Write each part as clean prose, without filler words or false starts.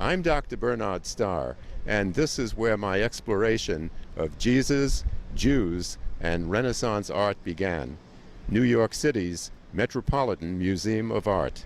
I'm Dr. Bernard Starr, and this is where my exploration of Jesus, Jews, and Renaissance art began, New York City's Metropolitan Museum of Art.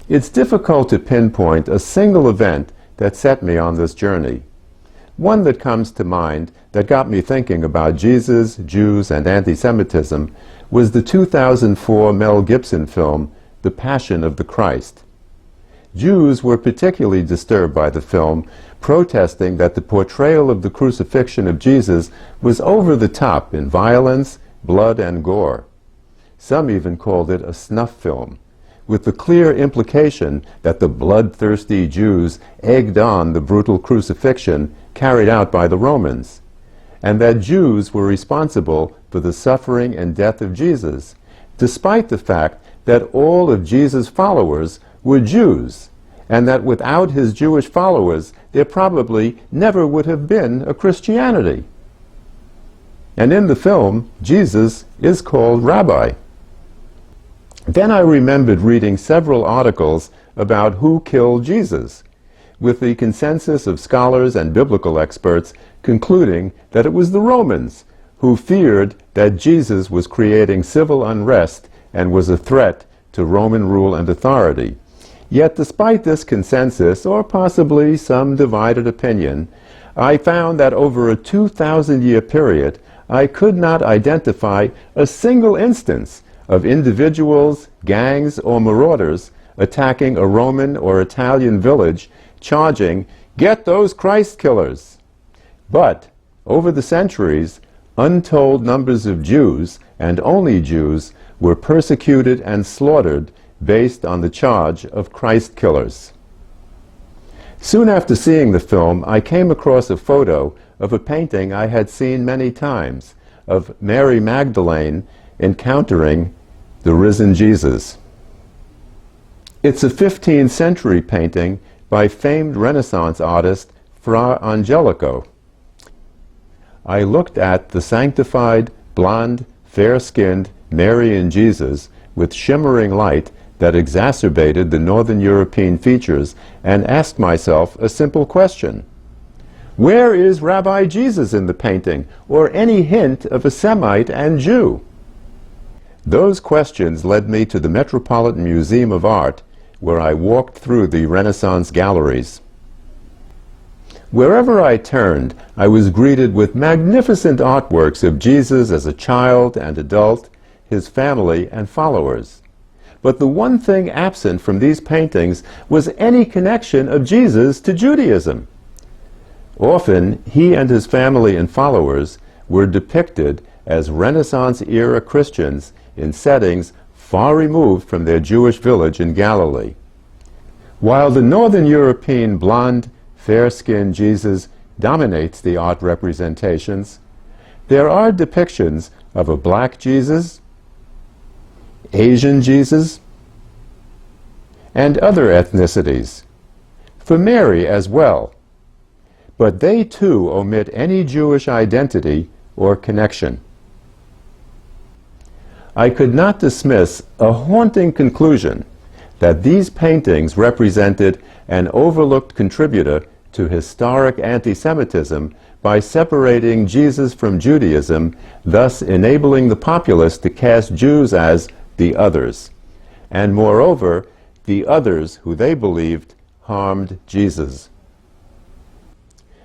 It's difficult to pinpoint a single event that set me on this journey. One that comes to mind that got me thinking about Jesus, Jews, and anti-Semitism was the 2004 Mel Gibson film, The Passion of the Christ. Jews were particularly disturbed by the film, protesting that the portrayal of the crucifixion of Jesus was over the top in violence, blood, and gore. Some even called it a snuff film, with the clear implication that the bloodthirsty Jews egged on the brutal crucifixion carried out by the Romans, and that Jews were responsible for the suffering and death of Jesus, despite the fact that all of Jesus' followers were Jews, and that without his Jewish followers there probably never would have been a Christianity. And in the film, Jesus is called Rabbi. Then I remembered reading several articles about who killed Jesus, with the consensus of scholars and biblical experts concluding that it was the Romans, who feared that Jesus was creating civil unrest and was a threat to Roman rule and authority. Yet despite this consensus, or possibly some divided opinion, I found that over a 2,000-year period, I could not identify a single instance of individuals, gangs, or marauders attacking a Roman or Italian village, charging, "Get those Christ killers!" But, over the centuries, untold numbers of Jews, and only Jews, were persecuted and slaughtered based on the charge of Christ killers. Soon after seeing the film, I came across a photo of a painting I had seen many times, of Mary Magdalene encountering the risen Jesus. It's a 15th century painting by famed Renaissance artist Fra Angelico. I looked at the sanctified, blonde, fair-skinned Mary and Jesus with shimmering light that exacerbated the Northern European features and asked myself a simple question. Where is Rabbi Jesus in the painting, or any hint of a Semite and Jew? Those questions led me to the Metropolitan Museum of Art, where I walked through the Renaissance galleries. Wherever I turned, I was greeted with magnificent artworks of Jesus as a child and adult, his family and followers. But the one thing absent from these paintings was any connection of Jesus to Judaism. Often, he and his family and followers were depicted as Renaissance-era Christians in settings far removed from their Jewish village in Galilee. While the Northern European blonde, fair-skinned Jesus dominates the art representations, there are depictions of a black Jesus, Asian Jesus, and other ethnicities, for Mary as well, but they too omit any Jewish identity or connection. I could not dismiss a haunting conclusion that these paintings represented an overlooked contributor to historic anti-Semitism by separating Jesus from Judaism, thus enabling the populace to cast Jews as the others, and moreover, the others who they believed harmed Jesus.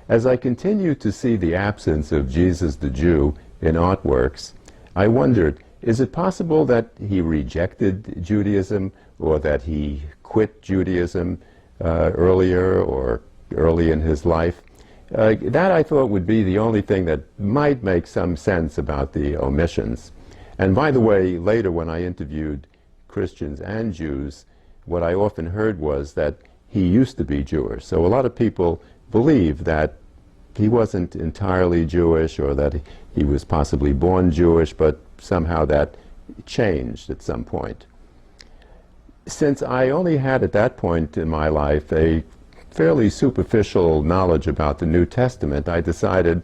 As I continued to see the absence of Jesus the Jew in artworks, I wondered, is it possible that he rejected Judaism, or that he quit Judaism earlier or early in his life. That I thought would be the only thing that might make some sense about the omissions. And by the way, later when I interviewed Christians and Jews, what I often heard was that he used to be Jewish. So a lot of people believe that he wasn't entirely Jewish, or that he was possibly born Jewish, but somehow that changed at some point. Since I only had at that point in my life a fairly superficial knowledge about the New Testament, I decided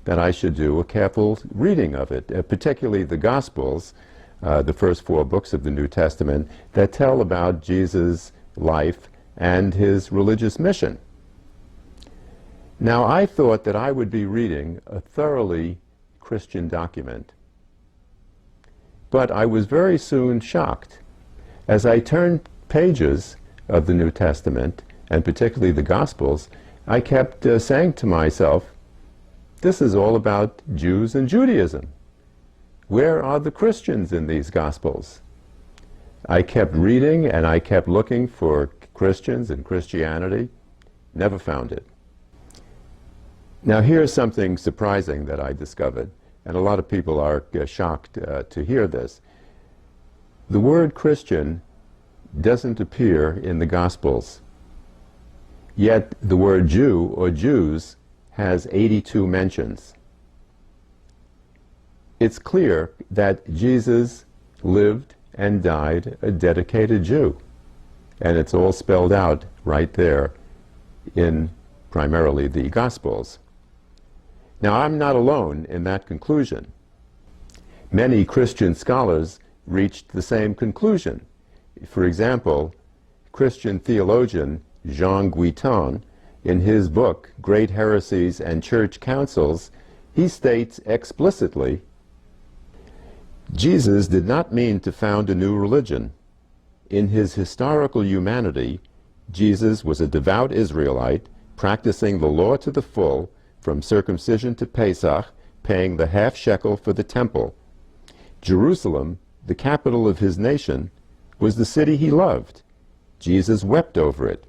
that I should do a careful reading of it, particularly the Gospels, the first 4 books of the New Testament, that tell about Jesus' life and his religious mission. Now, I thought that I would be reading a thoroughly Christian document, but I was very soon shocked. As I turned pages of the New Testament, and particularly the Gospels, I kept saying to myself, this is all about Jews and Judaism. Where are the Christians in these Gospels? I kept reading and I kept looking for Christians and Christianity, never found it. Now here's something surprising that I discovered, and a lot of people are shocked to hear this. The word Christian doesn't appear in the Gospels, yet the word Jew or Jews has 82 mentions. It's clear that Jesus lived and died a dedicated Jew, and it's all spelled out right there in primarily the Gospels. Now, I'm not alone in that conclusion. Many Christian scholars reached the same conclusion. For example, Christian theologian Jean Guiton, in his book, Great Heresies and Church Councils, he states explicitly, Jesus did not mean to found a new religion. In his historical humanity, Jesus was a devout Israelite, practicing the law to the full, from circumcision to Pesach, paying the half shekel for the temple. Jerusalem, the capital of his nation, was the city he loved. Jesus wept over it.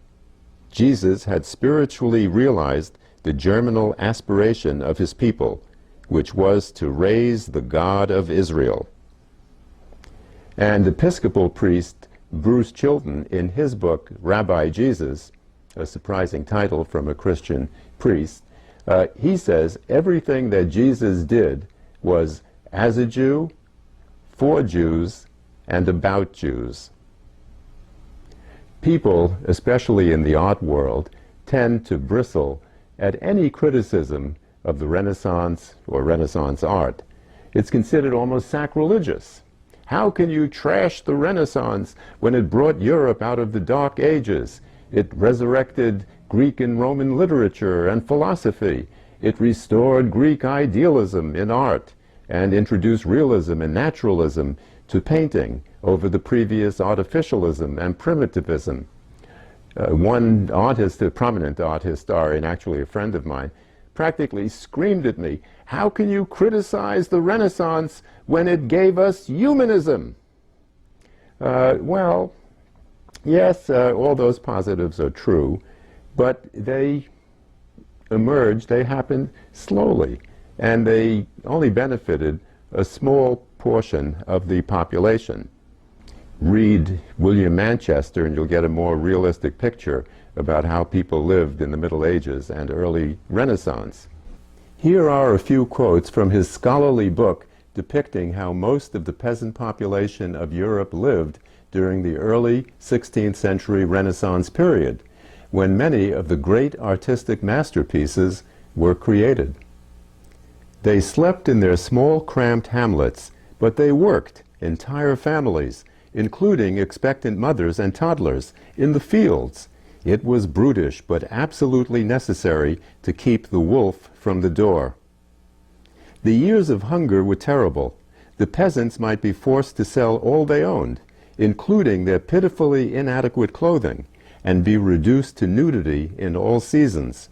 Jesus had spiritually realized the germinal aspiration of his people, which was to raise the God of Israel. And Episcopal priest Bruce Chilton, in his book, Rabbi Jesus, a surprising title from a Christian priest, he says everything that Jesus did was as a Jew, for Jews, and about Jews. People, especially in the art world, tend to bristle at any criticism of the Renaissance or Renaissance art. It's considered almost sacrilegious. How can you trash the Renaissance when it brought Europe out of the Dark Ages? It resurrected Greek and Roman literature and philosophy. It restored Greek idealism in art and introduced realism and naturalism to painting over the previous artificialism and primitivism. One artist, a prominent art historian, actually a friend of mine, practically screamed at me, "How can you criticize the Renaissance when it gave us humanism?" Well, yes, all those positives are true, but they emerged, they happened slowly, and they only benefited a small portion of the population. Read William Manchester and you'll get a more realistic picture about how people lived in the Middle Ages and early Renaissance. Here are a few quotes from his scholarly book depicting how most of the peasant population of Europe lived during the early 16th century Renaissance period, when many of the great artistic masterpieces were created. They slept in their small cramped hamlets, but they worked, entire families, including expectant mothers and toddlers, in the fields. It was brutish, but absolutely necessary to keep the wolf from the door. The years of hunger were terrible. The peasants might be forced to sell all they owned, including their pitifully inadequate clothing, and be reduced to nudity in all seasons.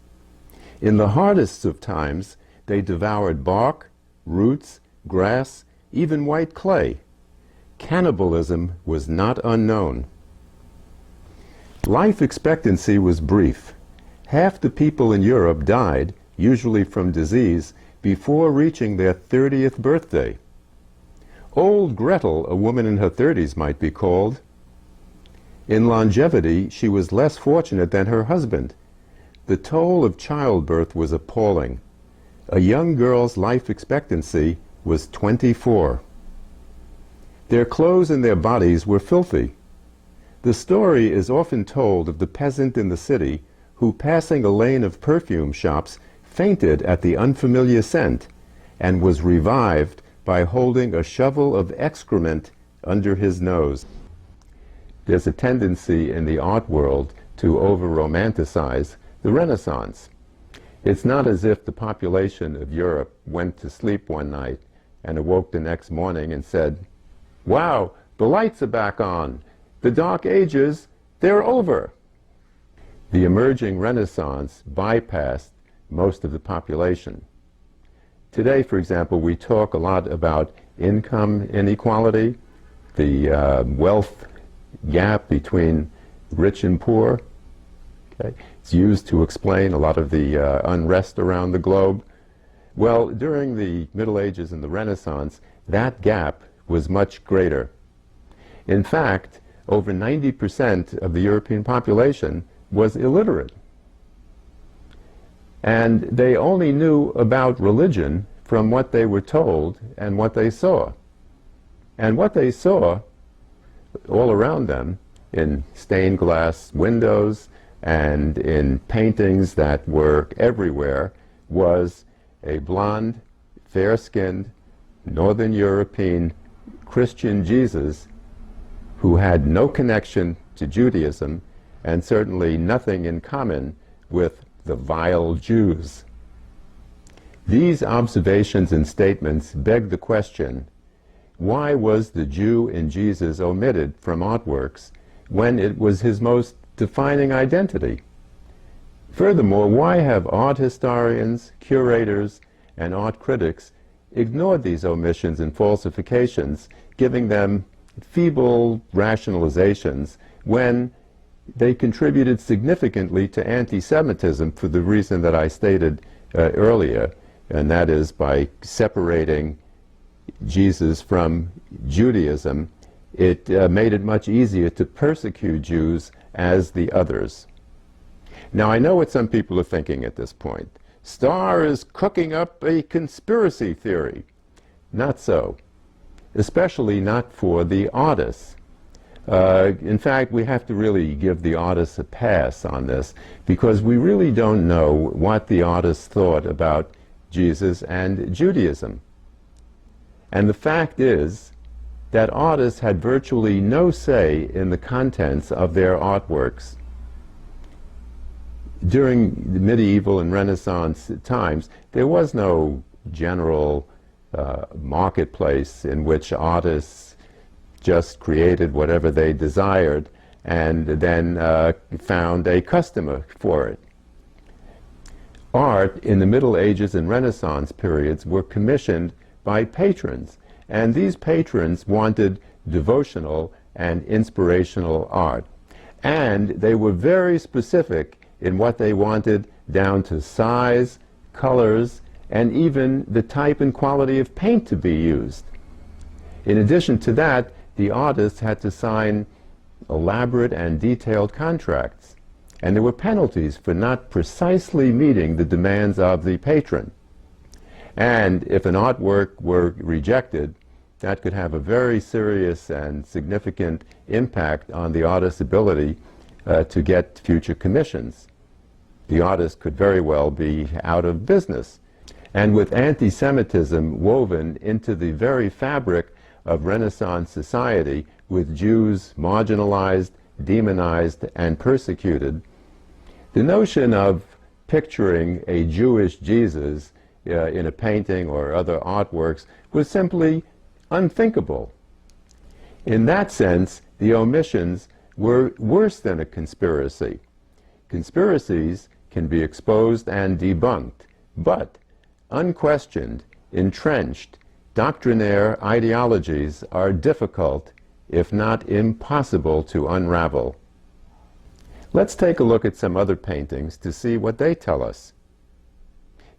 In the hardest of times, they devoured bark, roots, grass, even white clay. Cannibalism was not unknown. Life expectancy was brief. Half the people in Europe died, usually from disease, before reaching their 30th birthday. Old Gretel, a woman in her 30s, might be called. In longevity, she was less fortunate than her husband. The toll of childbirth was appalling. A young girl's life expectancy was 24. Their clothes and their bodies were filthy. The story is often told of the peasant in the city who, passing a lane of perfume shops, fainted at the unfamiliar scent and was revived by holding a shovel of excrement under his nose. There's a tendency in the art world to over-romanticize the Renaissance. It's not as if the population of Europe went to sleep one night and awoke the next morning and said, "Wow, the lights are back on. The Dark Ages, they're over." The emerging Renaissance bypassed most of the population. Today, for example, we talk a lot about income inequality, the wealth gap between rich and poor. Okay? It's used to explain a lot of the unrest around the globe. Well, during the Middle Ages and the Renaissance, that gap was much greater. In fact, over 90% of the European population was illiterate. And they only knew about religion from what they were told and what they saw. And what they saw all around them in stained glass windows and in paintings that were everywhere was a blonde, fair-skinned, Northern European Christian Jesus who had no connection to Judaism and certainly nothing in common with the vile Jews. These observations and statements beg the question, why was the Jew in Jesus omitted from artworks when it was his most defining identity? Furthermore, why have art historians, curators, and art critics ignored these omissions and falsifications, giving them feeble rationalizations when they contributed significantly to anti-Semitism for the reason that I stated earlier, and that is by separating Jesus from Judaism, it made it much easier to persecute Jews as the others. Now, I know what some people are thinking at this point. Starr is cooking up a conspiracy theory. Not so, especially not for the artists. In fact, we have to really give the artists a pass on this because we really don't know what the artists thought about Jesus and Judaism. And the fact is that artists had virtually no say in the contents of their artworks. During the medieval and Renaissance times, there was no general marketplace in which artists just created whatever they desired and then found a customer for it. Art in the Middle Ages and Renaissance periods were commissioned by patrons, and these patrons wanted devotional and inspirational art. And they were very specific in what they wanted, down to size, colors, and even the type and quality of paint to be used. In addition to that, the artists had to sign elaborate and detailed contracts, and there were penalties for not precisely meeting the demands of the patron. And if an artwork were rejected, that could have a very serious and significant impact on the artist's ability to get future commissions. The artist could very well be out of business. And with anti-Semitism woven into the very fabric of Renaissance society, with Jews marginalized, demonized, and persecuted, the notion of picturing a Jewish Jesus in a painting or other artworks was simply unthinkable. In that sense, the omissions were worse than a conspiracy. Conspiracies can be exposed and debunked, but unquestioned, entrenched, doctrinaire ideologies are difficult, if not impossible, to unravel. Let's take a look at some other paintings to see what they tell us.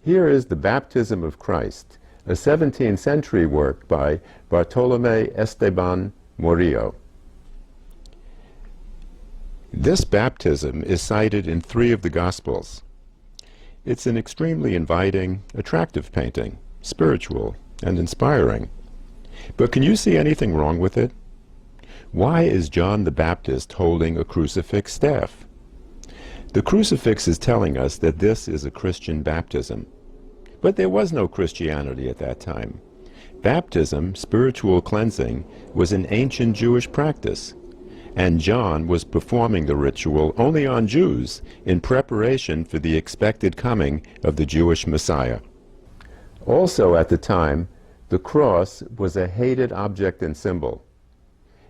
Here is the Baptism of Christ, a 17th century work by Bartolomé Esteban Murillo. This baptism is cited in 3 of the Gospels. It's an extremely inviting, attractive painting, spiritual and inspiring. But can you see anything wrong with it? Why is John the Baptist holding a crucifix staff? The crucifix is telling us that this is a Christian baptism. But there was no Christianity at that time. Baptism, spiritual cleansing, was an ancient Jewish practice, and John was performing the ritual only on Jews in preparation for the expected coming of the Jewish Messiah. Also at the time, the cross was a hated object and symbol.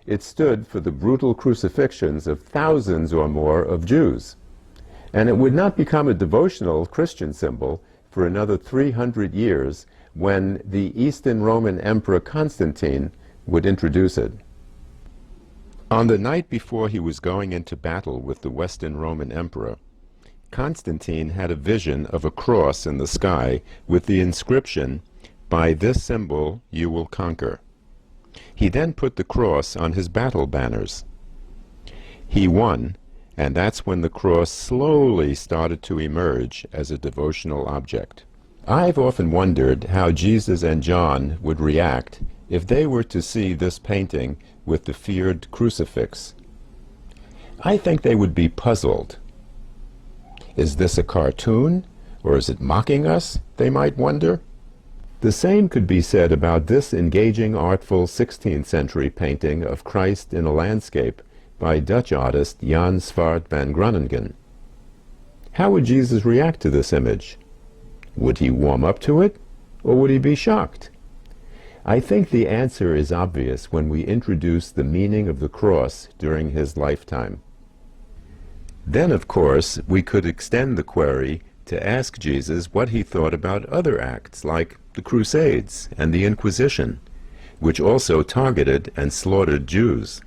It stood for the brutal crucifixions of thousands or more of Jews, and it would not become a devotional Christian symbol for another 300 years when the Eastern Roman Emperor Constantine would introduce it. On the night before he was going into battle with the Western Roman Emperor, Constantine had a vision of a cross in the sky with the inscription, "By this symbol you will conquer." He then put the cross on his battle banners. He won, and that's when the cross slowly started to emerge as a devotional object. I've often wondered how Jesus and John would react if they were to see this painting with the feared crucifix. I think they would be puzzled. Is this a cartoon, or is it mocking us, they might wonder? The same could be said about this engaging, artful 16th century painting of Christ in a landscape by Dutch artist Jan Swart van Groningen. How would Jesus react to this image? Would he warm up to it, or would he be shocked? I think the answer is obvious when we introduce the meaning of the cross during his lifetime. Then, of course, we could extend the query to ask Jesus what he thought about other acts like the Crusades and the Inquisition, which also targeted and slaughtered Jews.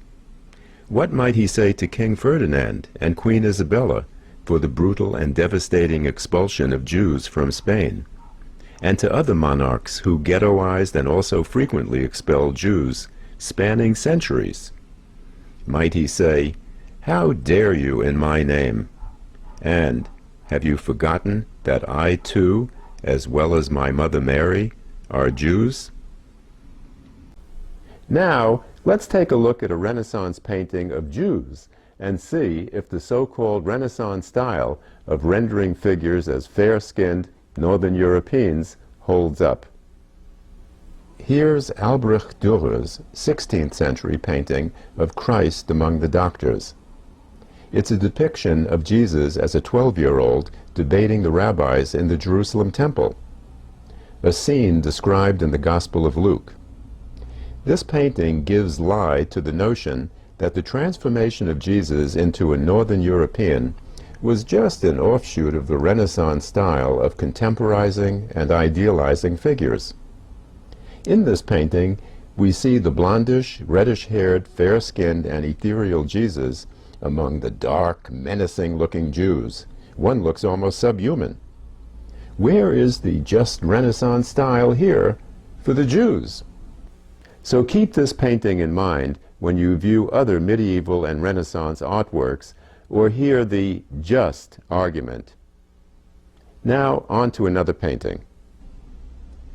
What might he say to King Ferdinand and Queen Isabella for the brutal and devastating expulsion of Jews from Spain, and to other monarchs who ghettoized and also frequently expelled Jews, spanning centuries? Might he say, "How dare you in my name?" And, "Have you forgotten that I too, as well as my mother Mary, are Jews?" Now, let's take a look at a Renaissance painting of Jews and see if the so-called Renaissance style of rendering figures as fair-skinned Northern Europeans holds up. Here's Albrecht Dürer's 16th century painting of Christ among the doctors. It's a depiction of Jesus as a 12-year-old debating the rabbis in the Jerusalem temple, a scene described in the Gospel of Luke. This painting gives lie to the notion that the transformation of Jesus into a Northern European was just an offshoot of the Renaissance style of contemporizing and idealizing figures. In this painting, we see the blondish, reddish-haired, fair-skinned, and ethereal Jesus among the dark, menacing-looking Jews. One looks almost subhuman. Where is the just Renaissance style here for the Jews? So keep this painting in mind when you view other medieval and Renaissance artworks or hear the just argument. Now on to another painting.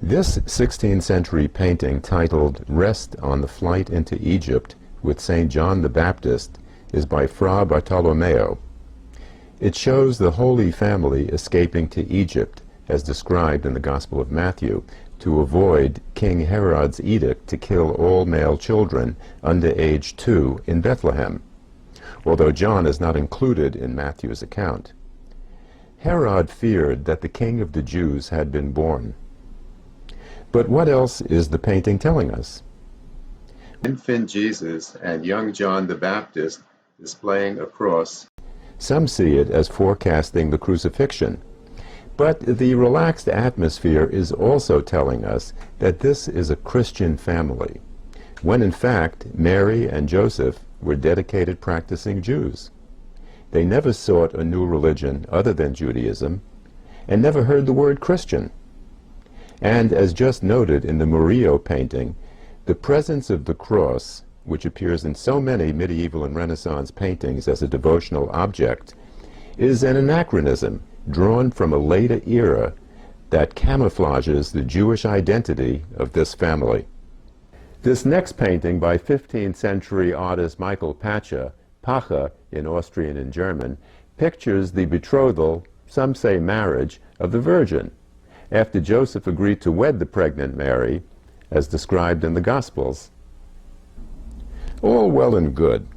This 16th century painting titled "Rest on the Flight into Egypt" with St. John the Baptist is by Fra Bartolomeo. It shows the Holy Family escaping to Egypt, as described in the Gospel of Matthew, to avoid King Herod's edict to kill all male children under age 2 in Bethlehem, although John is not included in Matthew's account. Herod feared that the King of the Jews had been born. But what else is the painting telling us? Infant Jesus and young John the Baptist displaying a cross. Some see it as forecasting the crucifixion. But the relaxed atmosphere is also telling us that this is a Christian family, when in fact Mary and Joseph were dedicated practicing Jews. They never sought a new religion other than Judaism, and never heard the word Christian. And as just noted in the Murillo painting, the presence of the cross, which appears in so many medieval and Renaissance paintings as a devotional object, is an anachronism drawn from a later era that camouflages the Jewish identity of this family. This next painting by 15th century artist Michael Pacha in Austrian and German, pictures the betrothal, some say marriage, of the Virgin, after Joseph agreed to wed the pregnant Mary, as described in the Gospels. All well and good,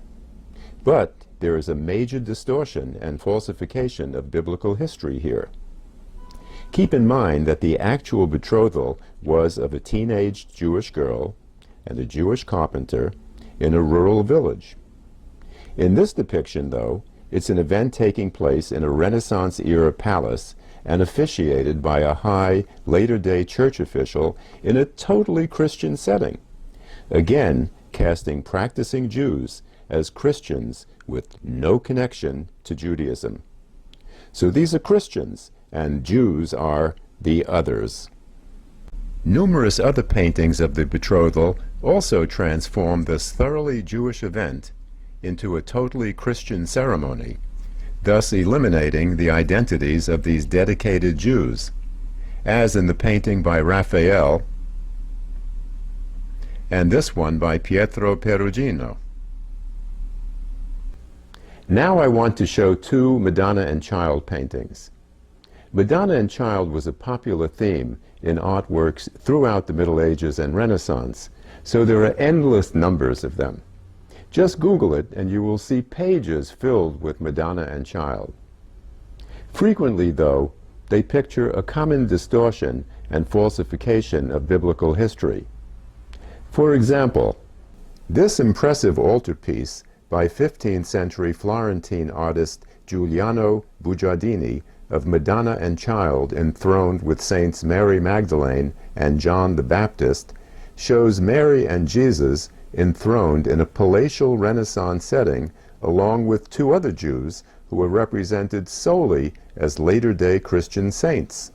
but there is a major distortion and falsification of biblical history here. Keep in mind that the actual betrothal was of a teenage Jewish girl and a Jewish carpenter in a rural village. In this depiction, though, it's an event taking place in a Renaissance-era palace and officiated by a high, later-day church official in a totally Christian setting, again casting practicing Jews as Christians with no connection to Judaism. So these are Christians, and Jews are the others. Numerous other paintings of the betrothal also transform this thoroughly Jewish event into a totally Christian ceremony, thus eliminating the identities of these dedicated Jews, as in the painting by Raphael and this one by Pietro Perugino. Now I want to show two Madonna and Child paintings. Madonna and Child was a popular theme in artworks throughout the Middle Ages and Renaissance, so there are endless numbers of them. Just Google it and you will see pages filled with Madonna and Child. Frequently, though, they picture a common distortion and falsification of biblical history. For example, this impressive altarpiece by 15th century Florentine artist Giuliano Bugiardini of Madonna and Child enthroned with Saints Mary Magdalene and John the Baptist shows Mary and Jesus enthroned in a palatial Renaissance setting along with two other Jews who were represented solely as later-day Christian saints.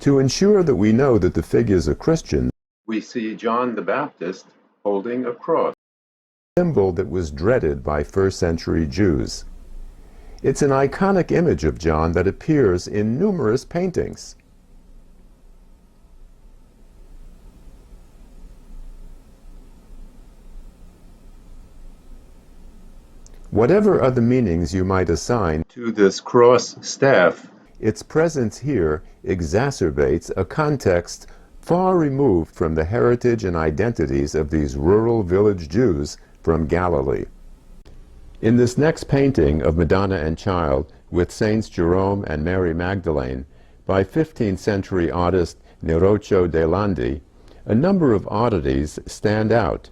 To ensure that we know that the figures are Christian, we see John the Baptist holding a cross, a symbol that was dreaded by first-century Jews. It's an iconic image of John that appears in numerous paintings. Whatever other meanings you might assign to this cross staff, its presence here exacerbates a context far removed from the heritage and identities of these rural village Jews from Galilee. In this next painting of Madonna and Child with Saints Jerome and Mary Magdalene by 15th century artist Neroccio de Landi, a number of oddities stand out.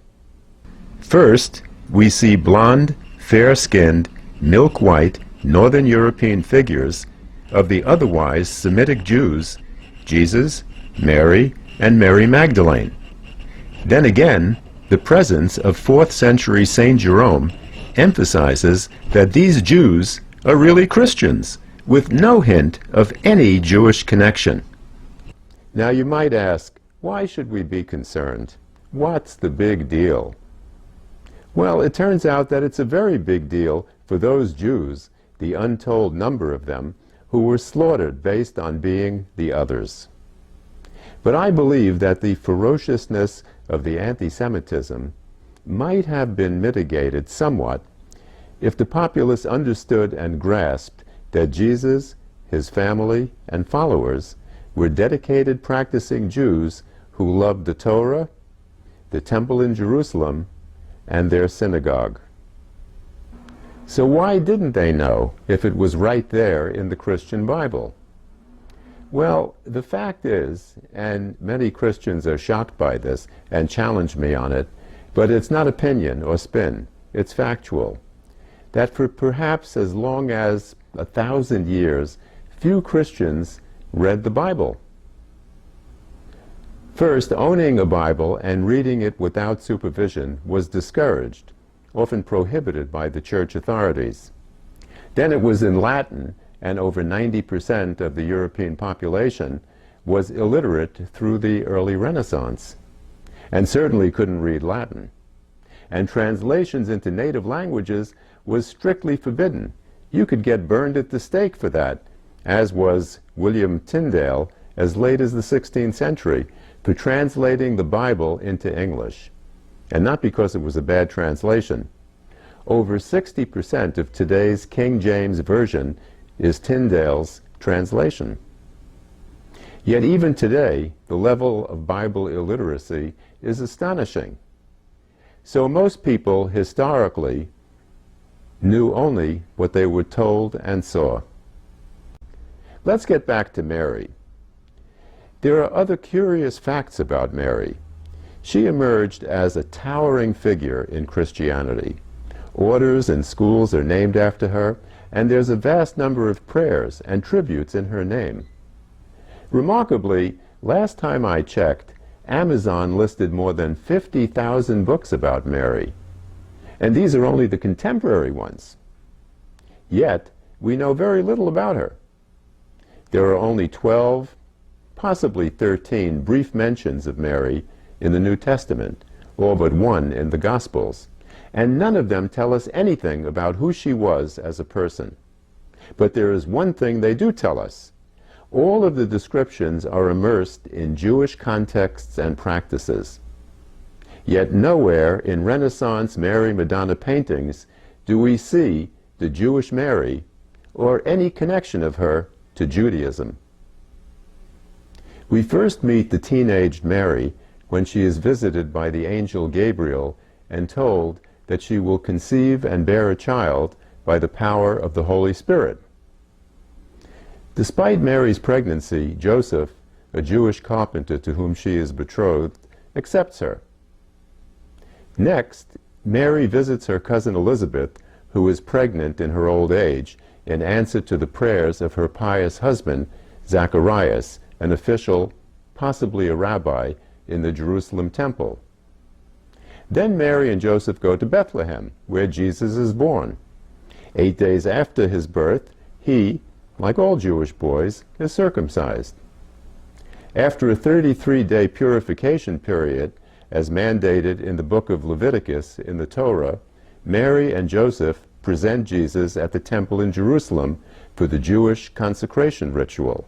First, we see blonde, fair-skinned, milk-white, Northern European figures of the otherwise Semitic Jews, Jesus, Mary, and Mary Magdalene. Then again, the presence of 4th century Saint Jerome emphasizes that these Jews are really Christians, with no hint of any Jewish connection. Now you might ask, why should we be concerned? What's the big deal? Well, it turns out that it's a very big deal for those Jews, the untold number of them, who were slaughtered based on being the others. But I believe that the ferociousness of the anti-Semitism might have been mitigated somewhat if the populace understood and grasped that Jesus, his family, and followers were dedicated practicing Jews who loved the Torah, the temple in Jerusalem, and their synagogue. So why didn't they know if it was right there in the Christian Bible? Well, the fact is, and many Christians are shocked by this and challenge me on it, but it's not opinion or spin, it's factual, that for perhaps as long as 1,000 years, few Christians read the Bible. First, owning a Bible and reading it without supervision was discouraged, often prohibited by the church authorities. Then it was in Latin, and over 90% of the European population was illiterate through the early Renaissance, and certainly couldn't read Latin. And translations into native languages was strictly forbidden. You could get burned at the stake for that, as was William Tyndale as late as the 16th century for translating the Bible into English. And not because it was a bad translation. Over 60% of today's King James Version is Tyndale's translation. Yet even today, the level of Bible illiteracy is astonishing. So most people historically knew only what they were told and saw. Let's get back to Mary. There are other curious facts about Mary. She emerged as a towering figure in Christianity. Orders and schools are named after her, and there's a vast number of prayers and tributes in her name. Remarkably, last time I checked, Amazon listed more than 50,000 books about Mary. And these are only the contemporary ones. Yet, we know very little about her. There are only 12, possibly 13 brief mentions of Mary in the New Testament, all but one in the Gospels, and none of them tell us anything about who she was as a person. But there is one thing they do tell us. All of the descriptions are immersed in Jewish contexts and practices. Yet nowhere in Renaissance Mary Madonna paintings do we see the Jewish Mary or any connection of her to Judaism. We first meet the teenaged Mary when she is visited by the angel Gabriel and told that she will conceive and bear a child by the power of the Holy Spirit. Despite Mary's pregnancy, Joseph, a Jewish carpenter to whom she is betrothed, accepts her. Next, Mary visits her cousin Elizabeth, who is pregnant in her old age, in answer to the prayers of her pious husband, Zacharias, an official, possibly a rabbi, in the Jerusalem temple. Then Mary and Joseph go to Bethlehem, where Jesus is born. 8 days after his birth, he, like all Jewish boys, is circumcised. After a 33-day purification period, as mandated in the book of Leviticus in the Torah, Mary and Joseph present Jesus at the temple in Jerusalem for the Jewish consecration ritual.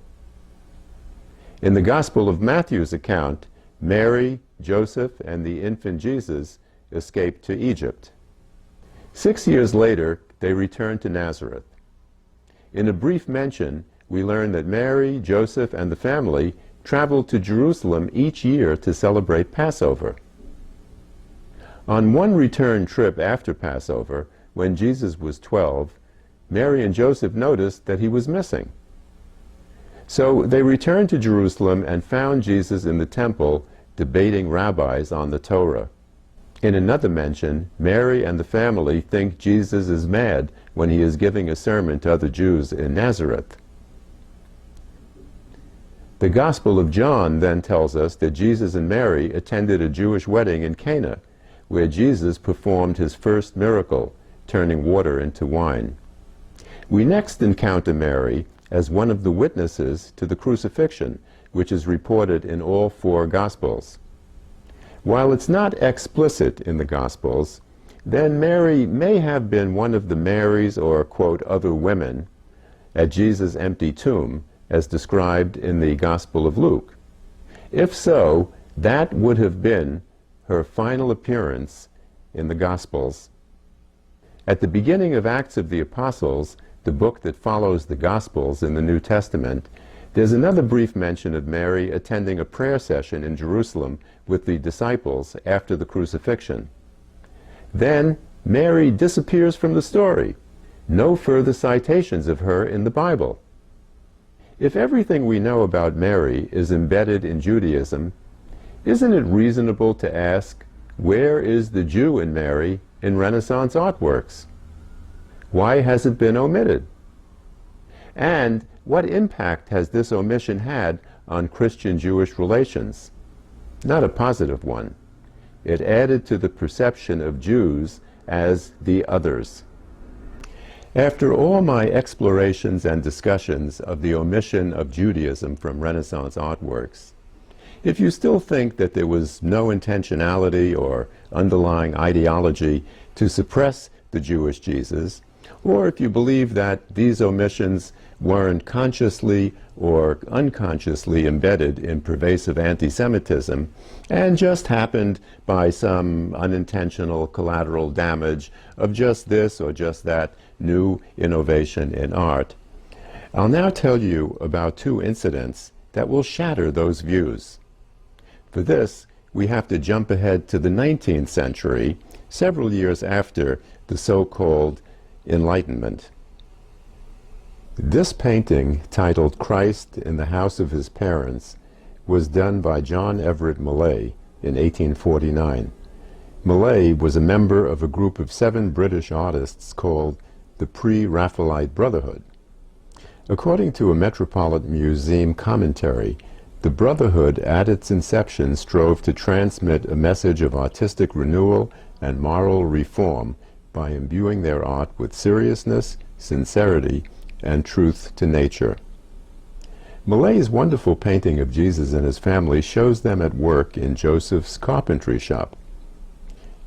In the Gospel of Matthew's account, Mary, Joseph, and the infant Jesus escaped to Egypt. 6 years later, they returned to Nazareth. In a brief mention, we learn that Mary, Joseph, and the family traveled to Jerusalem each year to celebrate Passover. On one return trip after Passover, when Jesus was 12, Mary and Joseph noticed that he was missing. So they returned to Jerusalem and found Jesus in the temple debating rabbis on the Torah. In another mention, Mary and the family think Jesus is mad when he is giving a sermon to other Jews in Nazareth. The Gospel of John then tells us that Jesus and Mary attended a Jewish wedding in Cana, where Jesus performed his first miracle, turning water into wine. We next encounter Mary as one of the witnesses to the crucifixion, which is reported in all 4 Gospels. While it's not explicit in the Gospels, then Mary may have been one of the Marys or, quote, other women at Jesus' empty tomb, as described in the Gospel of Luke. If so, that would have been her final appearance in the Gospels. At the beginning of Acts of the Apostles, the book that follows the Gospels in the New Testament, there's another brief mention of Mary attending a prayer session in Jerusalem with the disciples after the crucifixion. Then Mary disappears from the story. No further citations of her in the Bible. If everything we know about Mary is embedded in Judaism, isn't it reasonable to ask, where is the Jew in Mary in Renaissance artworks? Why has it been omitted? And what impact has this omission had on Christian-Jewish relations? Not a positive one. It added to the perception of Jews as the others. After all my explorations and discussions of the omission of Judaism from Renaissance artworks, if you still think that there was no intentionality or underlying ideology to suppress the Jewish Jesus, or if you believe that these omissions weren't consciously or unconsciously embedded in pervasive anti-Semitism and just happened by some unintentional collateral damage of just this or just that new innovation in art, I'll now tell you about two incidents that will shatter those views. For this, we have to jump ahead to the 19th century, several years after the so-called Enlightenment. This painting, titled Christ in the House of His Parents, was done by John Everett Millais in 1849. Millais was a member of a group of 7 British artists called the Pre-Raphaelite Brotherhood. According to a Metropolitan Museum commentary, the Brotherhood at its inception strove to transmit a message of artistic renewal and moral reform by imbuing their art with seriousness, sincerity, and truth to nature. Millais' wonderful painting of Jesus and his family shows them at work in Joseph's carpentry shop.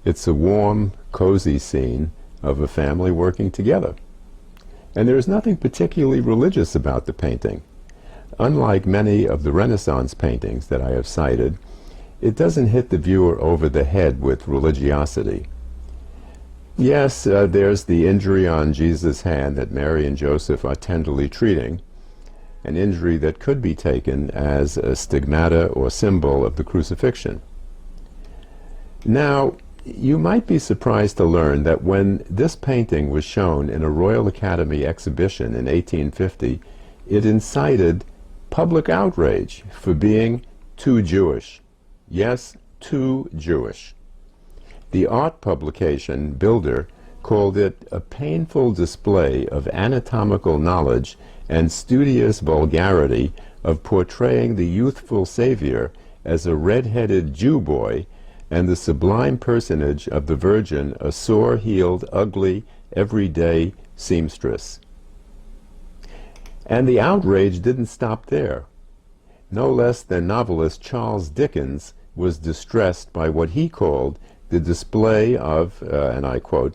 It's a warm, cozy scene of a family working together. And there is nothing particularly religious about the painting. Unlike many of the Renaissance paintings that I have cited, it doesn't hit the viewer over the head with religiosity. Yes, there's the injury on Jesus' hand that Mary and Joseph are tenderly treating, an injury that could be taken as a stigmata or symbol of the crucifixion. Now, you might be surprised to learn that when this painting was shown in a Royal Academy exhibition in 1850, it incited public outrage for being too Jewish. Yes, too Jewish. The art publication Builder called it a painful display of anatomical knowledge and studious vulgarity of portraying the youthful Savior as a red-headed Jew boy and the sublime personage of the Virgin a sore-heeled, ugly, everyday seamstress. And the outrage didn't stop there. No less than novelist Charles Dickens was distressed by what he called the display of, and I quote,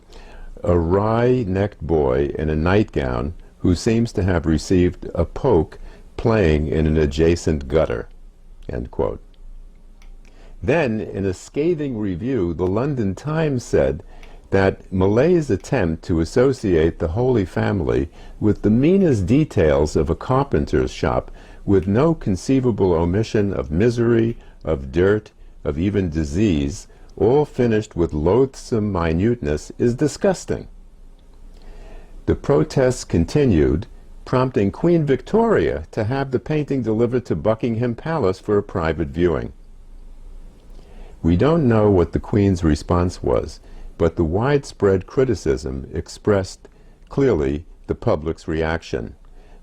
a wry-necked boy in a nightgown who seems to have received a poke playing in an adjacent gutter, end quote. Then, in a scathing review, the London Times said that Millais' attempt to associate the Holy Family with the meanest details of a carpenter's shop, with no conceivable omission of misery, of dirt, of even disease, all finished with loathsome minuteness, is disgusting. The protests continued, prompting Queen Victoria to have the painting delivered to Buckingham Palace for a private viewing. We don't know what the Queen's response was, but the widespread criticism expressed clearly the public's reaction.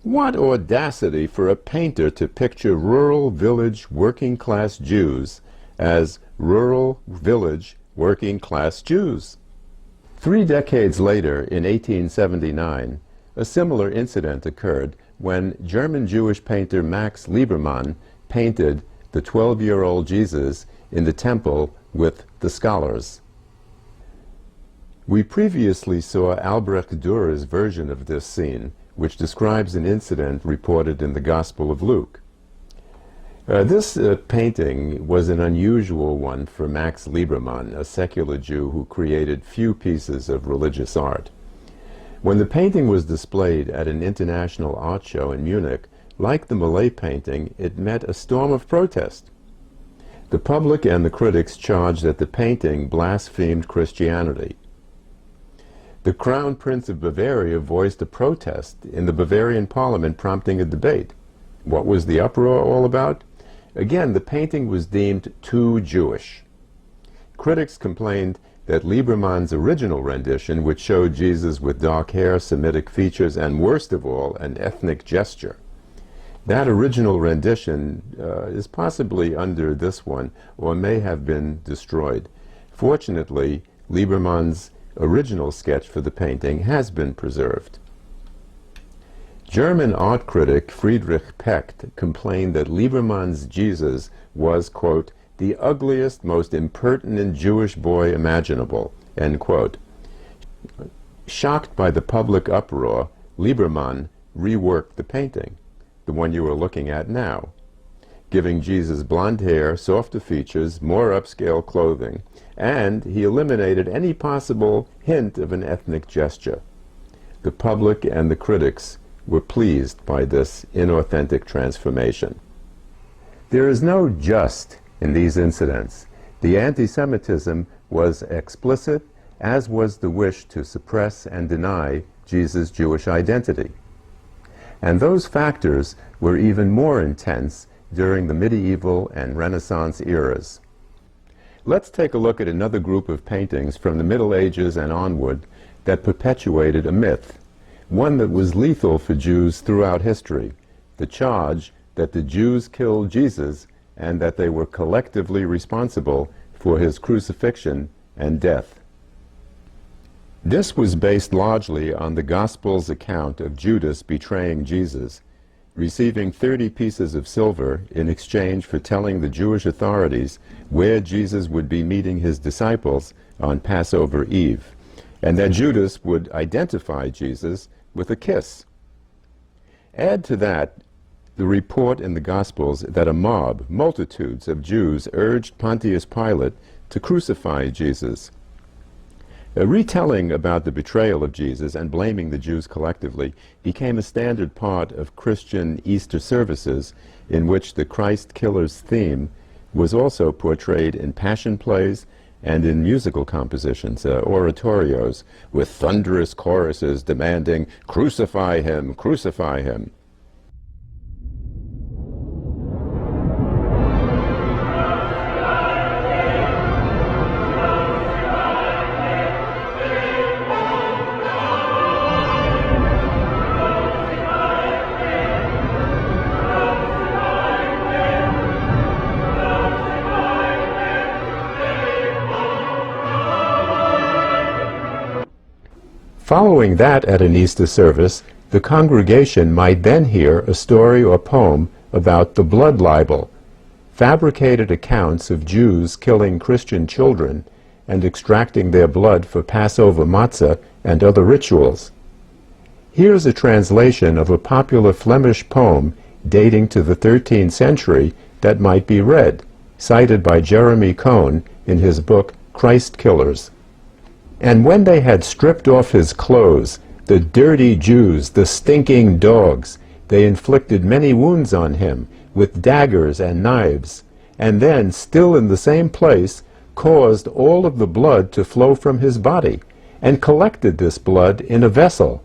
What audacity for a painter to picture rural village working-class Jews as rural village working-class Jews. 3 decades later, in 1879, a similar incident occurred when German Jewish painter Max Liebermann painted the 12-year-old Jesus in the temple with the scholars. We previously saw Albrecht Dürer's version of this scene, which describes an incident reported in the Gospel of Luke. This painting was an unusual one for Max Liebermann, a secular Jew who created few pieces of religious art. When the painting was displayed at an international art show in Munich, like the Millais painting, it met a storm of protest. The public and the critics charged that the painting blasphemed Christianity. The Crown Prince of Bavaria voiced a protest in the Bavarian parliament, prompting a debate. What was the uproar all about? Again, the painting was deemed too Jewish. Critics complained that Liebermann's original rendition, which showed Jesus with dark hair, Semitic features, and worst of all, an ethnic gesture. That original rendition is possibly under this one, or may have been destroyed. Fortunately, Liebermann's original sketch for the painting has been preserved. German art critic Friedrich Pecht complained that Liebermann's Jesus was, quote, the ugliest, most impertinent Jewish boy imaginable, end quote. Shocked by the public uproar, Liebermann reworked the painting, the one you are looking at now, giving Jesus blonde hair, softer features, more upscale clothing, and he eliminated any possible hint of an ethnic gesture. The public and the critics were pleased by this inauthentic transformation. There is no just in these incidents. The anti-Semitism was explicit, as was the wish to suppress and deny Jesus' Jewish identity. And those factors were even more intense during the medieval and Renaissance eras. Let's take a look at another group of paintings from the Middle Ages and onward that perpetuated a myth, one that was lethal for Jews throughout history, the charge that the Jews killed Jesus and that they were collectively responsible for his crucifixion and death. This was based largely on the Gospel's account of Judas betraying Jesus, receiving 30 pieces of silver in exchange for telling the Jewish authorities where Jesus would be meeting his disciples on Passover Eve, and that Judas would identify Jesus with a kiss. Add to that the report in the Gospels that a mob, multitudes of Jews, urged Pontius Pilate to crucify Jesus. A retelling about the betrayal of Jesus and blaming the Jews collectively became a standard part of Christian Easter services, in which the Christ killer's theme was also portrayed in passion plays and in musical compositions, oratorios, with thunderous choruses demanding, "Crucify him, crucify him." Following that at an Easter service, the congregation might then hear a story or poem about the blood libel, fabricated accounts of Jews killing Christian children and extracting their blood for Passover matzah and other rituals. Here's a translation of a popular Flemish poem dating to the 13th century that might be read, cited by Jeremy Cohn in his book Christ Killers. And when they had stripped off his clothes, the dirty Jews, the stinking dogs, they inflicted many wounds on him with daggers and knives, and then, still in the same place, caused all of the blood to flow from his body, and collected this blood in a vessel.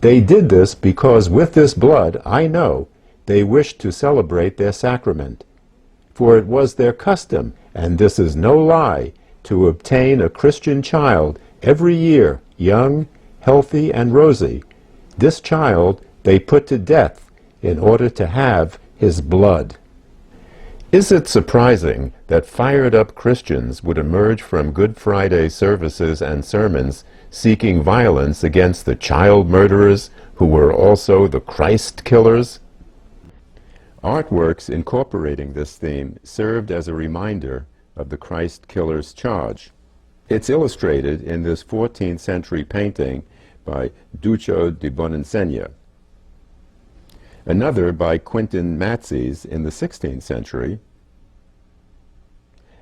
They did this because with this blood, I know, they wished to celebrate their sacrament. For it was their custom, and this is no lie, to obtain a Christian child every year, young, healthy, and rosy. This child they put to death in order to have his blood. Is it surprising that fired-up Christians would emerge from Good Friday services and sermons seeking violence against the child murderers who were also the Christ killers? Artworks incorporating this theme served as a reminder of the Christ killer's charge. It's illustrated in this 14th century painting by Duccio di Boninsegna. Another by Quentin Matsys in the 16th century,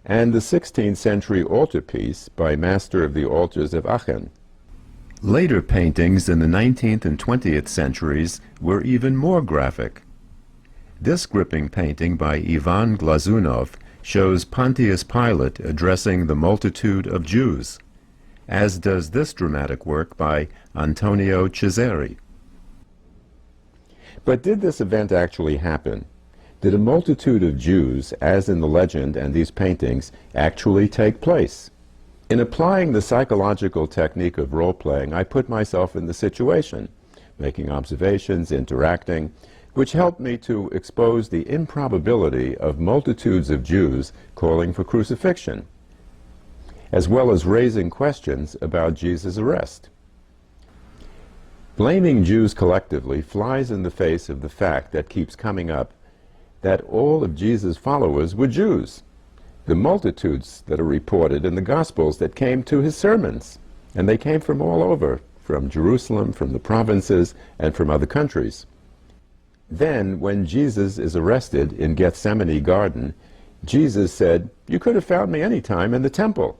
and the 16th century altarpiece by Master of the Altars of Aachen. Later paintings in the 19th and 20th centuries were even more graphic. This gripping painting by Ivan Glazunov shows Pontius Pilate addressing the multitude of Jews, as does this dramatic work by Antonio Cesari. But did this event actually happen? Did a multitude of Jews, as in the legend and these paintings, actually take place? In applying the psychological technique of role-playing, I put myself in the situation, making observations, interacting, which helped me to expose the improbability of multitudes of Jews calling for crucifixion. as well as raising questions about Jesus' arrest. Blaming Jews collectively flies in the face of the fact that keeps coming up that all of Jesus' followers were Jews. The multitudes that are reported in the Gospels that came to his sermons, and they came from all over, from Jerusalem, from the provinces, and from other countries. Then, when Jesus is arrested in Gethsemane Garden, Jesus said, "You could have found me any time in the temple."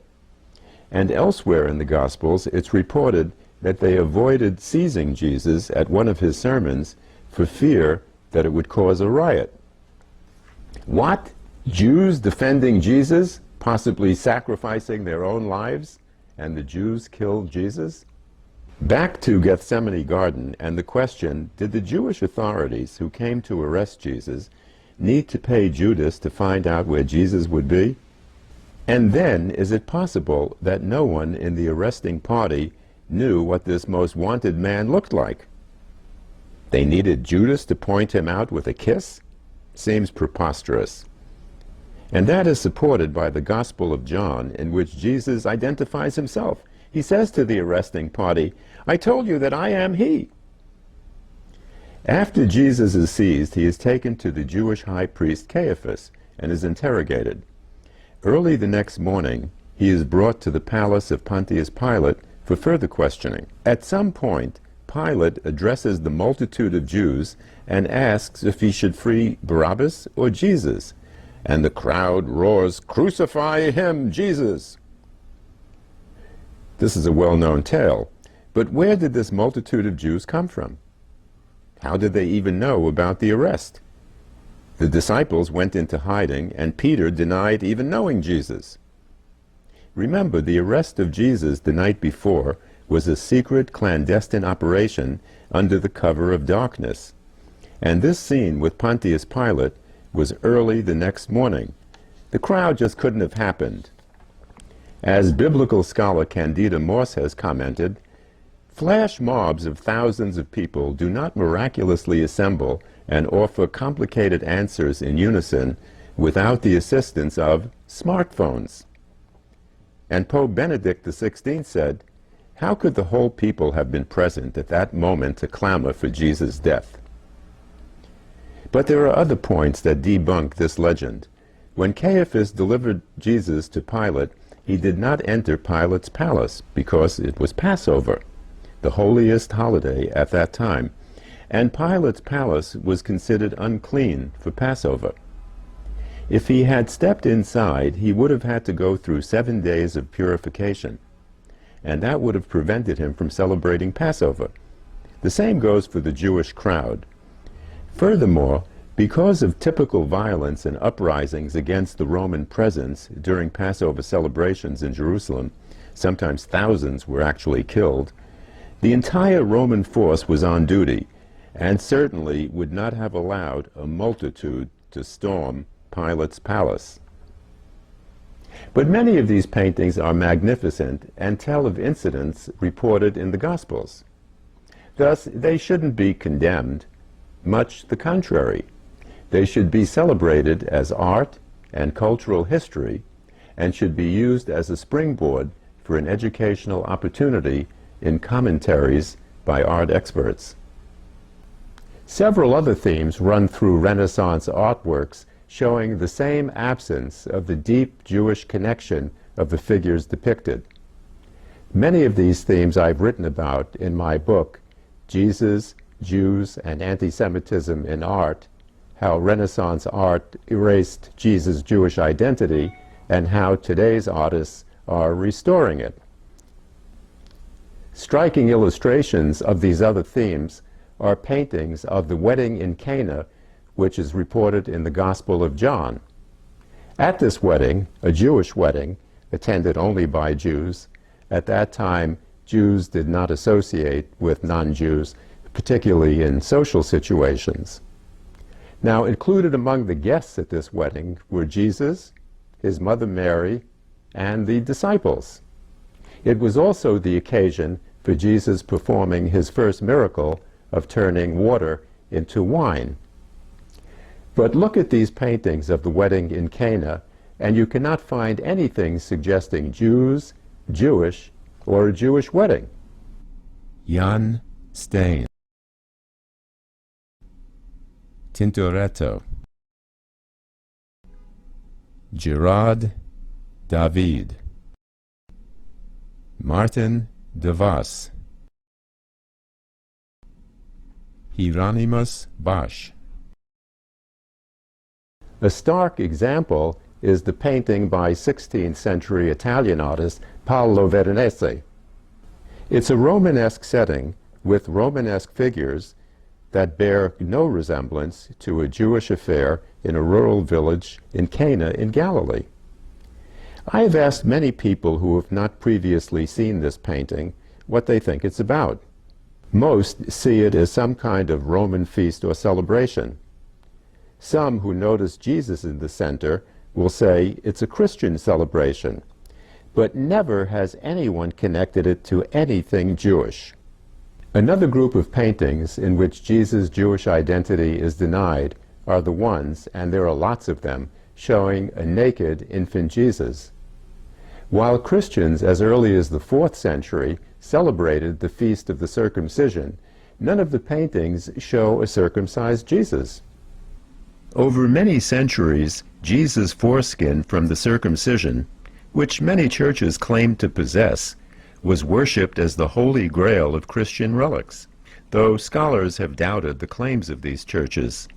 And elsewhere in the Gospels, it's reported that they avoided seizing Jesus at one of his sermons for fear that it would cause a riot. What? Jews defending Jesus, possibly sacrificing their own lives, and the Jews killed Jesus? Back to Gethsemane Garden and the question, did the Jewish authorities who came to arrest Jesus need to pay Judas to find out where Jesus would be? And then, is it possible that no one in the arresting party knew what this most wanted man looked like? They needed Judas to point him out with a kiss? Seems preposterous. And that is supported by the Gospel of John, in which Jesus identifies himself. He says to the arresting party, "I told you that I am he." After Jesus is seized, he is taken to the Jewish high priest Caiaphas and is interrogated. Early the next morning, he is brought to the palace of Pontius Pilate for further questioning. At some point, Pilate addresses the multitude of Jews and asks if he should free Barabbas or Jesus, and the crowd roars, "Crucify him, Jesus!" This is a well-known tale, but where did this multitude of Jews come from? How did they even know about the arrest? The disciples went into hiding, and Peter denied even knowing Jesus. Remember, the arrest of Jesus the night before was a secret, clandestine operation under the cover of darkness. And this scene with Pontius Pilate was early the next morning. The crowd just couldn't have happened. As biblical scholar Candida Morse has commented, flash mobs of thousands of people do not miraculously assemble and offer complicated answers in unison without the assistance of smartphones. And Pope Benedict XVI said, "How could the whole people have been present at that moment to clamor for Jesus' death?" But there are other points that debunk this legend. When Caiaphas delivered Jesus to Pilate, he did not enter Pilate's palace because it was Passover, the holiest holiday at that time, and Pilate's palace was considered unclean for Passover. If he had stepped inside, he would have had to go through 7 days of purification, and that would have prevented him from celebrating Passover. The same goes for the Jewish crowd. Furthermore, because of typical violence and uprisings against the Roman presence during Passover celebrations in Jerusalem, sometimes thousands were actually killed, the entire Roman force was on duty, and certainly would not have allowed a multitude to storm Pilate's palace. But many of these paintings are magnificent and tell of incidents reported in the Gospels. Thus, they shouldn't be condemned. Much the contrary. They should be celebrated as art and cultural history, and should be used as a springboard for an educational opportunity in commentaries by art experts. Several other themes run through Renaissance artworks showing the same absence of the deep Jewish connection of the figures depicted. Many of these themes I've written about in my book, Jesus, Jews, and Anti-Semitism in Art, How Renaissance Art Erased Jesus' Jewish Identity, and how today's artists are restoring it. Striking illustrations of these other themes are paintings of the wedding in Cana, which is reported in the Gospel of John. At this wedding, a Jewish wedding, attended only by Jews, at that time Jews did not associate with non-Jews, particularly in social situations. Now, included among the guests at this wedding were Jesus, his mother Mary, and the disciples. It was also the occasion for Jesus performing his first miracle of turning water into wine. But look at these paintings of the wedding in Cana, and you cannot find anything suggesting Jews, Jewish, or a Jewish wedding. Jan Steen, Tintoretto, Gerard David, Martin de Vos, Hieronymus Bosch. A stark example is the painting by 16th century Italian artist Paolo Veronese. It's a Romanesque setting with Romanesque figures that bear no resemblance to a Jewish affair in a rural village in Cana in Galilee. I have asked many people who have not previously seen this painting what they think it's about. Most see it as some kind of Roman feast or celebration. Some who notice Jesus in the center will say it's a Christian celebration, but never has anyone connected it to anything Jewish. Another group of paintings in which Jesus' Jewish identity is denied are the ones, and there are lots of them, showing a naked infant Jesus. While Christians as early as the 4th century celebrated the Feast of the Circumcision, none of the paintings show a circumcised Jesus. Over many centuries, Jesus' foreskin from the circumcision, which many churches claim to possess, was worshipped as the holy grail of Christian relics, though scholars have doubted the claims of these churches.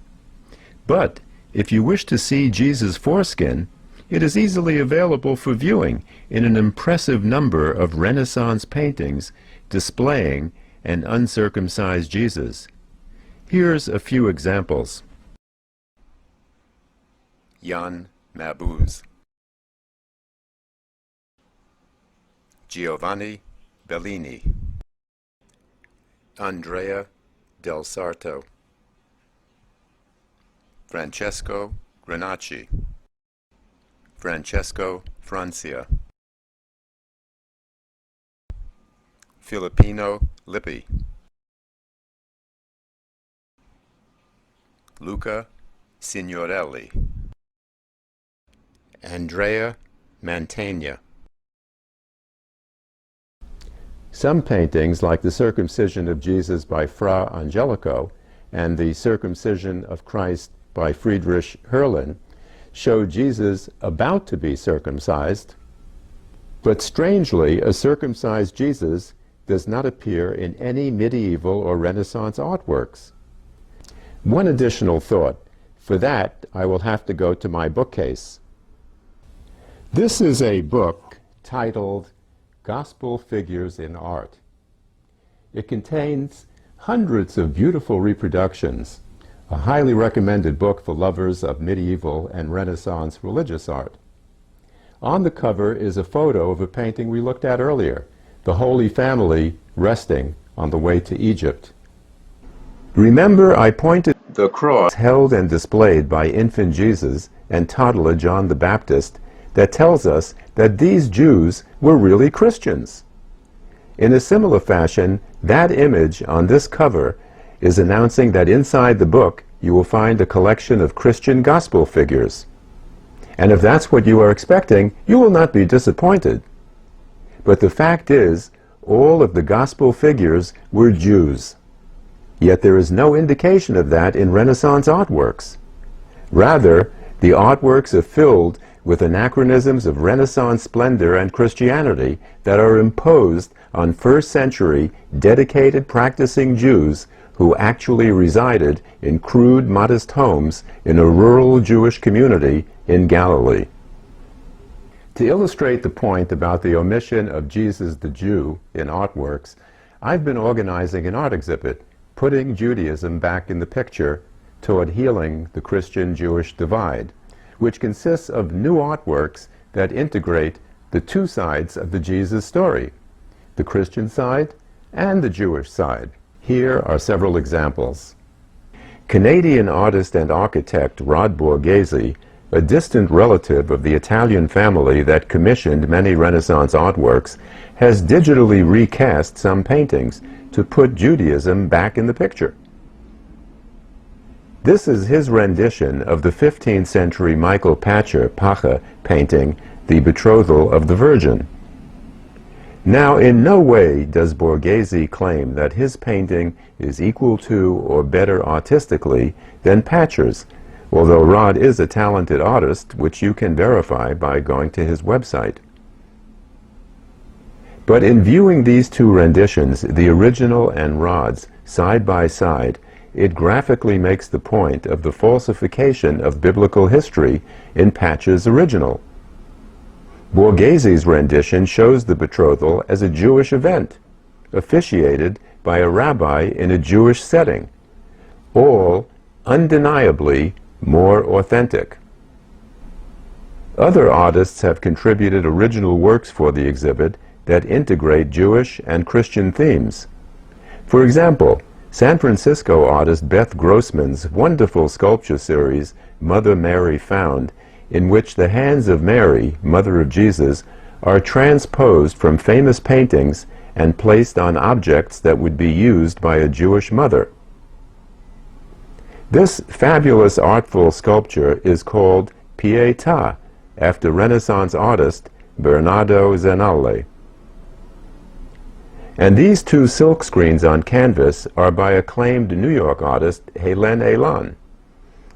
But if you wish to see Jesus' foreskin, it is easily available for viewing in an impressive number of Renaissance paintings displaying an uncircumcised Jesus. Here's a few examples. Jan Mabuse, Giovanni Bellini, Andrea del Sarto, Francesco Granacci, Francesco Francia, Filippino Lippi, Luca Signorelli, Andrea Mantegna. Some paintings, like the circumcision of Jesus by Fra Angelico and the circumcision of Christ by Friedrich Hurlin, show Jesus about to be circumcised, but strangely, a circumcised Jesus does not appear in any medieval or Renaissance artworks. One additional thought. For that, I will have to go to my bookcase. This is a book titled Gospel Figures in Art. It contains hundreds of beautiful reproductions, a highly recommended book for lovers of medieval and Renaissance religious art. On the cover is a photo of a painting we looked at earlier, the Holy Family resting on the way to Egypt. Remember, I pointed the cross held and displayed by infant Jesus and toddler John the Baptist that tells us that these Jews were really Christians. In a similar fashion, that image on this cover is announcing that inside the book you will find a collection of Christian gospel figures. And if that's what you are expecting, you will not be disappointed. But the fact is, all of the gospel figures were Jews. Yet there is no indication of that in Renaissance artworks. Rather, the artworks are filled with anachronisms of Renaissance splendor and Christianity that are imposed on first-century, dedicated practicing Jews who actually resided in crude, modest homes in a rural Jewish community in Galilee. To illustrate the point about the omission of Jesus the Jew in artworks, I've been organizing an art exhibit, putting Judaism back in the picture toward healing the Christian-Jewish divide, which consists of new artworks that integrate the two sides of the Jesus story, the Christian side and the Jewish side. Here are several examples. Canadian artist and architect Rod Borghese, a distant relative of the Italian family that commissioned many Renaissance artworks, has digitally recast some paintings to put Judaism back in the picture. This is his rendition of the 15th century Michael Pache painting, The Betrothal of the Virgin. Now, in no way does Borghese claim that his painting is equal to or better artistically than Pacher's, although Rod is a talented artist, which you can verify by going to his website. But in viewing these two renditions, the original and Rod's, side by side, it graphically makes the point of the falsification of biblical history in Pacher's original. Borghese's rendition shows the betrothal as a Jewish event, officiated by a rabbi in a Jewish setting, all undeniably more authentic. Other artists have contributed original works for the exhibit that integrate Jewish and Christian themes. For example, San Francisco artist Beth Grossman's wonderful sculpture series, Mother Mary Found, in which the hands of Mary, Mother of Jesus, are transposed from famous paintings and placed on objects that would be used by a Jewish mother. This fabulous artful sculpture is called Pietà, after Renaissance artist Bernardo Zenale. And these two silk screens on canvas are by acclaimed New York artist Hélène Elan.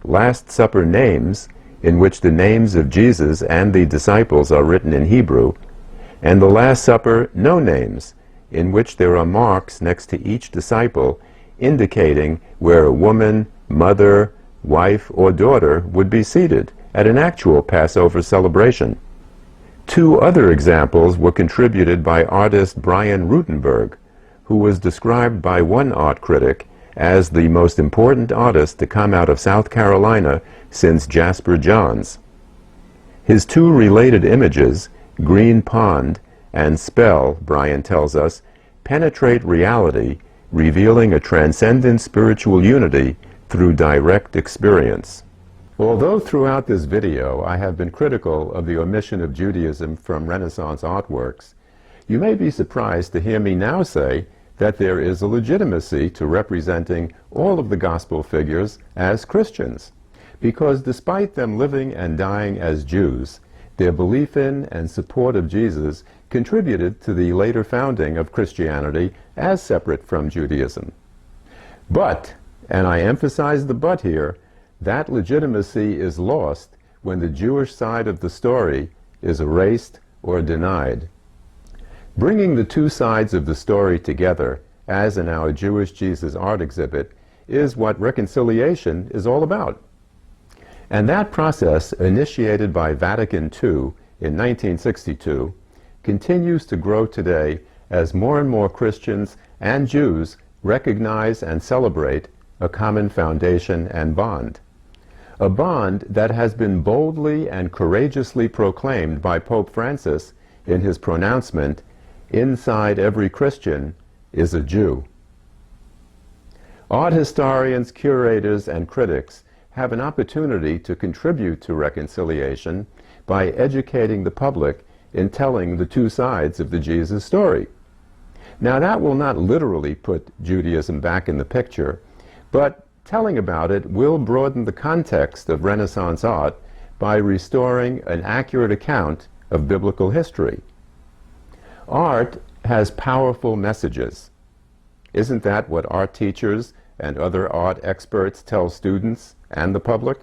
Last Supper Names, in which the names of Jesus and the disciples are written in Hebrew, and the Last Supper No Names, in which there are marks next to each disciple indicating where a woman, mother, wife, or daughter would be seated at an actual Passover celebration. Two other examples were contributed by artist Brian Rutenberg, who was described by one art critic as the most important artist to come out of South Carolina since Jasper Johns. His two related images, Green Pond and Spell, Brian tells us, penetrate reality, revealing a transcendent spiritual unity through direct experience. Although throughout this video I have been critical of the omission of Judaism from Renaissance artworks, you may be surprised to hear me now say that there is a legitimacy to representing all of the gospel figures as Christians, because despite them living and dying as Jews, their belief in and support of Jesus contributed to the later founding of Christianity as separate from Judaism. But, and I emphasize the but here, that legitimacy is lost when the Jewish side of the story is erased or denied. Bringing the two sides of the story together, as in our Jewish Jesus art exhibit, is what reconciliation is all about. And that process, initiated by Vatican II in 1962, continues to grow today as more and more Christians and Jews recognize and celebrate a common foundation and bond. A bond that has been boldly and courageously proclaimed by Pope Francis in his pronouncement, "Inside every Christian is a Jew." Art historians, curators, and critics have an opportunity to contribute to reconciliation by educating the public in telling the two sides of the Jesus story. Now, that will not literally put Judaism back in the picture, but telling about it will broaden the context of Renaissance art by restoring an accurate account of biblical history. Art has powerful messages. Isn't that what art teachers and other art experts tell students and the public?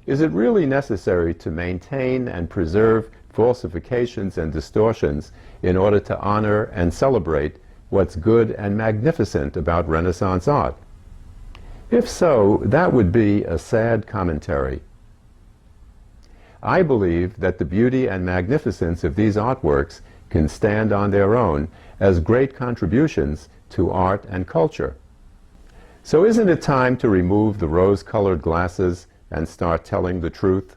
Is it really necessary to maintain and preserve falsifications and distortions in order to honor and celebrate what's good and magnificent about Renaissance art? If so, that would be a sad commentary. I believe that the beauty and magnificence of these artworks can stand on their own as great contributions to art and culture. So isn't it time to remove the rose-colored glasses and start telling the truth?